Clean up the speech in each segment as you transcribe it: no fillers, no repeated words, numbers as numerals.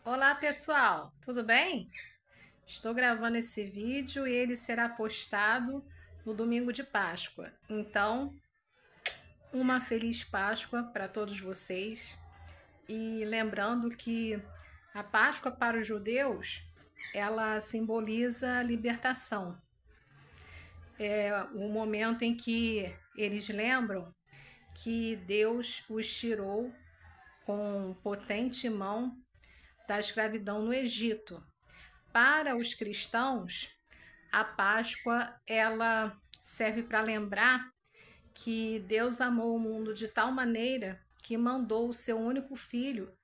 Olá pessoal, tudo bem? Estou gravando esse vídeo e ele será postado no domingo de Páscoa. Então, uma feliz Páscoa para todos vocês. E lembrando que a Páscoa para os judeus, ela simboliza a libertação. É o momento em que eles lembram que Deus os tirou com potente mão da escravidão no Egito. Para os cristãos, a Páscoa ela serve para lembrar que Deus amou o mundo de tal maneira que mandou o seu único filho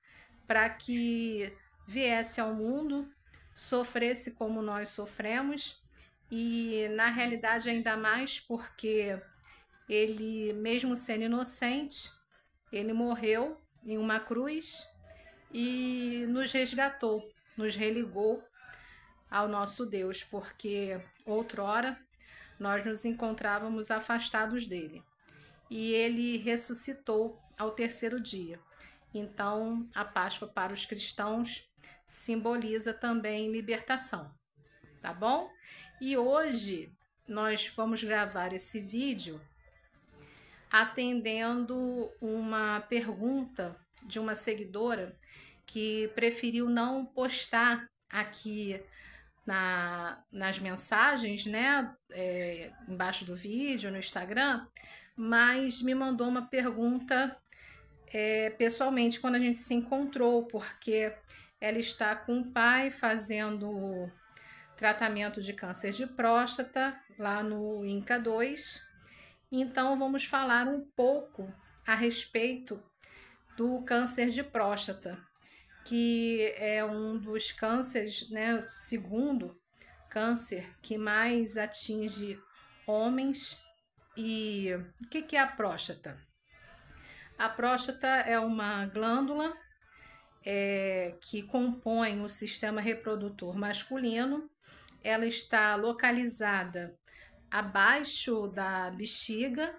para que viesse ao mundo, sofresse como nós sofremos e na realidade ainda mais porque ele, mesmo sendo inocente, ele morreu em uma cruz e nos resgatou, nos religou ao nosso Deus, porque outrora nós nos encontrávamos afastados dele. E ele ressuscitou ao terceiro dia. Então, a Páscoa para os cristãos simboliza também libertação, tá bom? E hoje nós vamos gravar esse vídeo atendendo uma pergunta de uma seguidora que preferiu não postar aqui nas mensagens, né, embaixo do vídeo, no Instagram, mas me mandou uma pergunta pessoalmente quando a gente se encontrou, porque ela está com o pai fazendo tratamento de câncer de próstata lá no INCA 2. Então vamos falar um pouco a respeito do câncer de próstata, que é um dos cânceres, né, segundo câncer que mais atinge homens. E o que é a próstata? A próstata é uma glândula que compõe o sistema reprodutor masculino. Ela está localizada abaixo da bexiga,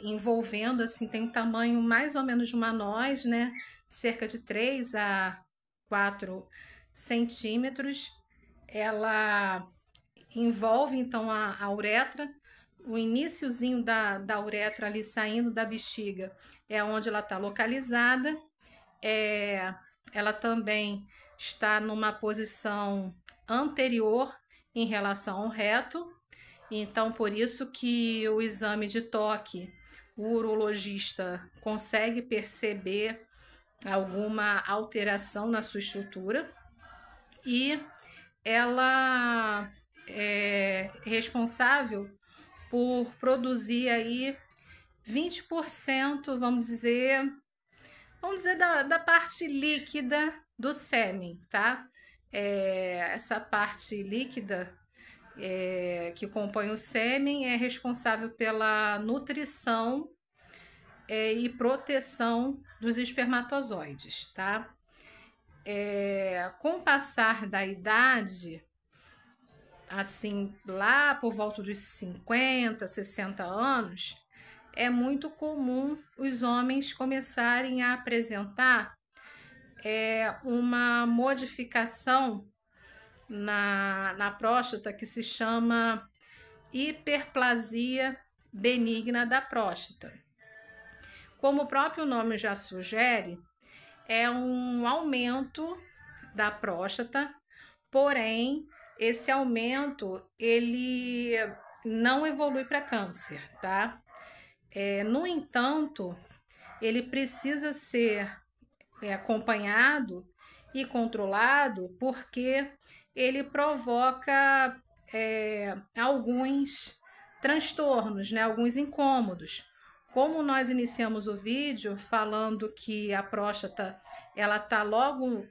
envolvendo, assim, tem um tamanho mais ou menos de uma noz, né? Cerca de 3 a 4 centímetros. Ela envolve, então, a uretra. O iniciozinho da uretra ali saindo da bexiga é onde ela está localizada. Ela também está numa posição anterior em relação ao reto. Então, por isso que o exame de toque, o urologista consegue perceber alguma alteração na sua estrutura e ela é responsável por produzir aí 20%, vamos dizer da parte líquida do sêmen, tá? Essa parte líquida que compõe o sêmen é responsável pela nutrição e proteção dos espermatozoides, tá? Com o passar da idade, assim, lá por volta dos 50, 60 anos, é muito comum os homens começarem a apresentar uma modificação na próstata que se chama hiperplasia benigna da próstata. Como o próprio nome já sugere, é um aumento da próstata, porém esse aumento ele não evolui para câncer, tá? No entanto, ele precisa ser acompanhado e controlado porque ele provoca alguns transtornos, né? Alguns incômodos. Como nós iniciamos o vídeo falando que a próstata ela está logo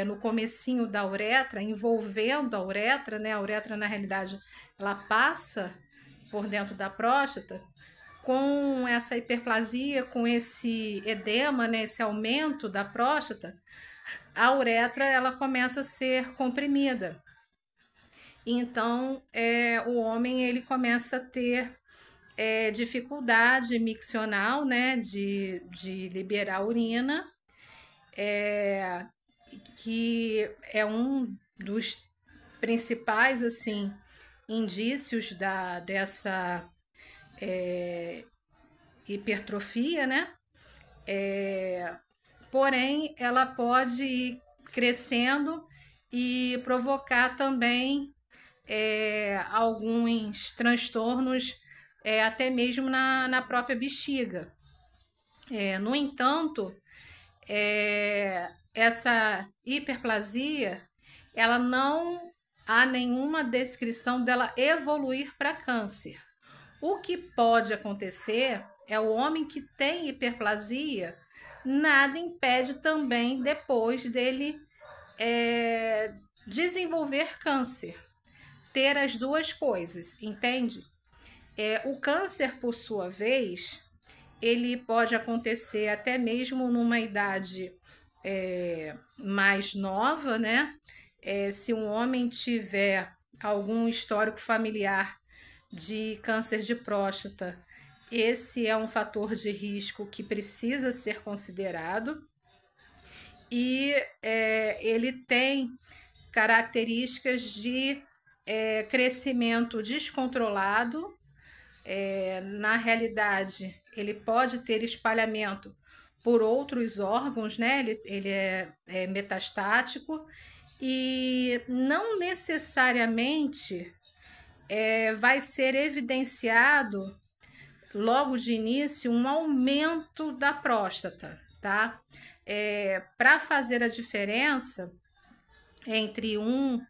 no comecinho da uretra, envolvendo a uretra, né? A uretra, na realidade, ela passa por dentro da próstata. Com essa hiperplasia, com esse edema, né? Esse aumento da próstata, a uretra ela começa a ser comprimida. Então, o homem ele começa a ter dificuldade miccional, né, de liberar urina, que é um dos principais assim indícios dessa hipertrofia, né? Porém, ela pode ir crescendo e provocar também alguns transtornos, até mesmo na própria bexiga. No entanto, essa hiperplasia, ela não há nenhuma descrição dela evoluir para câncer. O que pode acontecer é o homem que tem hiperplasia, nada impede também depois dele desenvolver câncer, ter as duas coisas, entende? O câncer, por sua vez, ele pode acontecer até mesmo numa idade mais nova, né? Se um homem tiver algum histórico familiar de câncer de próstata, esse é um fator de risco que precisa ser considerado. E ele tem características de crescimento descontrolado. Na realidade, ele pode ter espalhamento por outros órgãos, né? Ele é metastático e não necessariamente vai ser evidenciado logo de início um aumento da próstata, tá? Para fazer a diferença entre um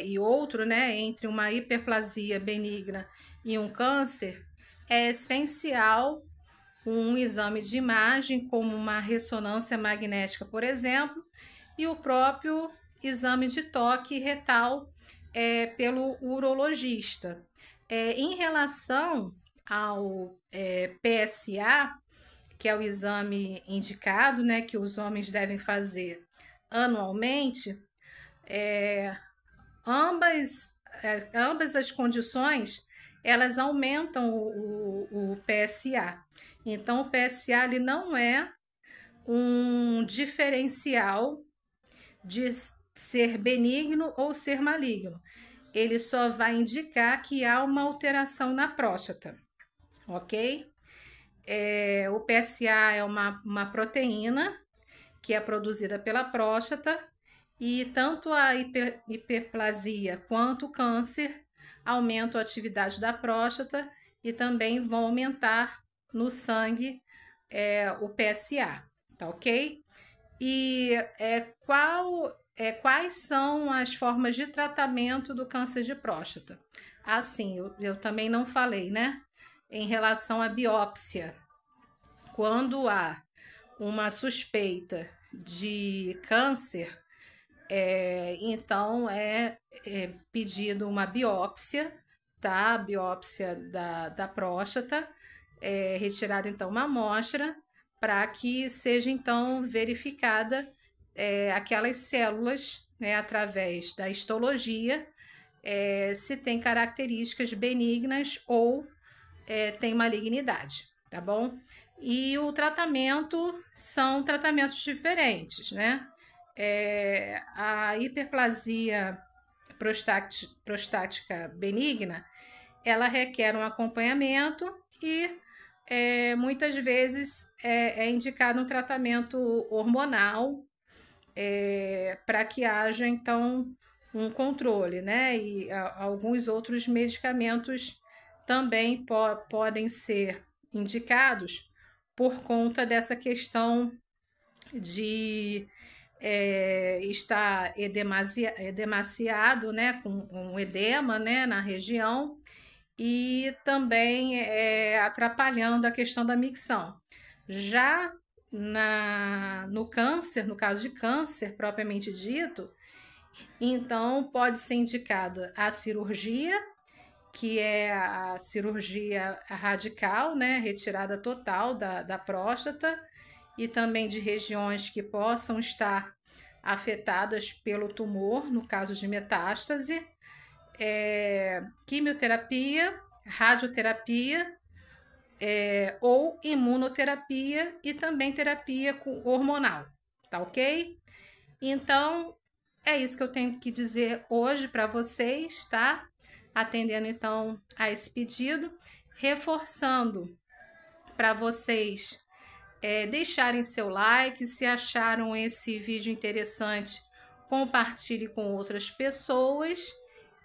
e outro, né? Entre uma hiperplasia benigna e um câncer, é essencial um exame de imagem, como uma ressonância magnética, por exemplo, e o próprio exame de toque retal pelo urologista. Em relação ao PSA, que é o exame indicado, né, que os homens devem fazer anualmente, ambas as condições, elas aumentam o PSA. Então, o PSA ele não é um diferencial de ser benigno ou ser maligno. Ele só vai indicar que há uma alteração na próstata, ok? O PSA é uma proteína que é produzida pela próstata e tanto a hiperplasia quanto o câncer aumentam a atividade da próstata e também vão aumentar no sangue o PSA, tá ok? E quais são as formas de tratamento do câncer de próstata? Assim, eu também não falei, né? Em relação à biópsia, quando há uma suspeita de câncer, então é pedido uma biópsia, tá? A biópsia da próstata, retirada então uma amostra para que seja então verificada aquelas células, né, através da histologia, se tem características benignas ou tem malignidade, tá bom? E o tratamento são tratamentos diferentes, né? A hiperplasia prostática benigna, ela requer um acompanhamento e muitas vezes é indicado um tratamento hormonal para que haja então um controle, né? E alguns outros medicamentos também podem ser indicados por conta dessa questão de estar edemaciado, né, com um edema, né, na região e também atrapalhando a questão da micção. Já no câncer, no caso de câncer propriamente dito, então pode ser indicada a cirurgia, que é a cirurgia radical, né, retirada total da próstata e também de regiões que possam estar afetadas pelo tumor, no caso de metástase, quimioterapia, radioterapia ou imunoterapia e também terapia hormonal, tá ok? Então, é isso que eu tenho que dizer hoje para vocês, tá? Atendendo então a esse pedido, reforçando para vocês deixarem seu like, se acharam esse vídeo interessante, compartilhe com outras pessoas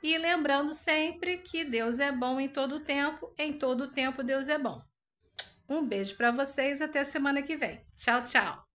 e lembrando sempre que Deus é bom em todo tempo Deus é bom. Um beijo para vocês, até semana que vem. Tchau, tchau!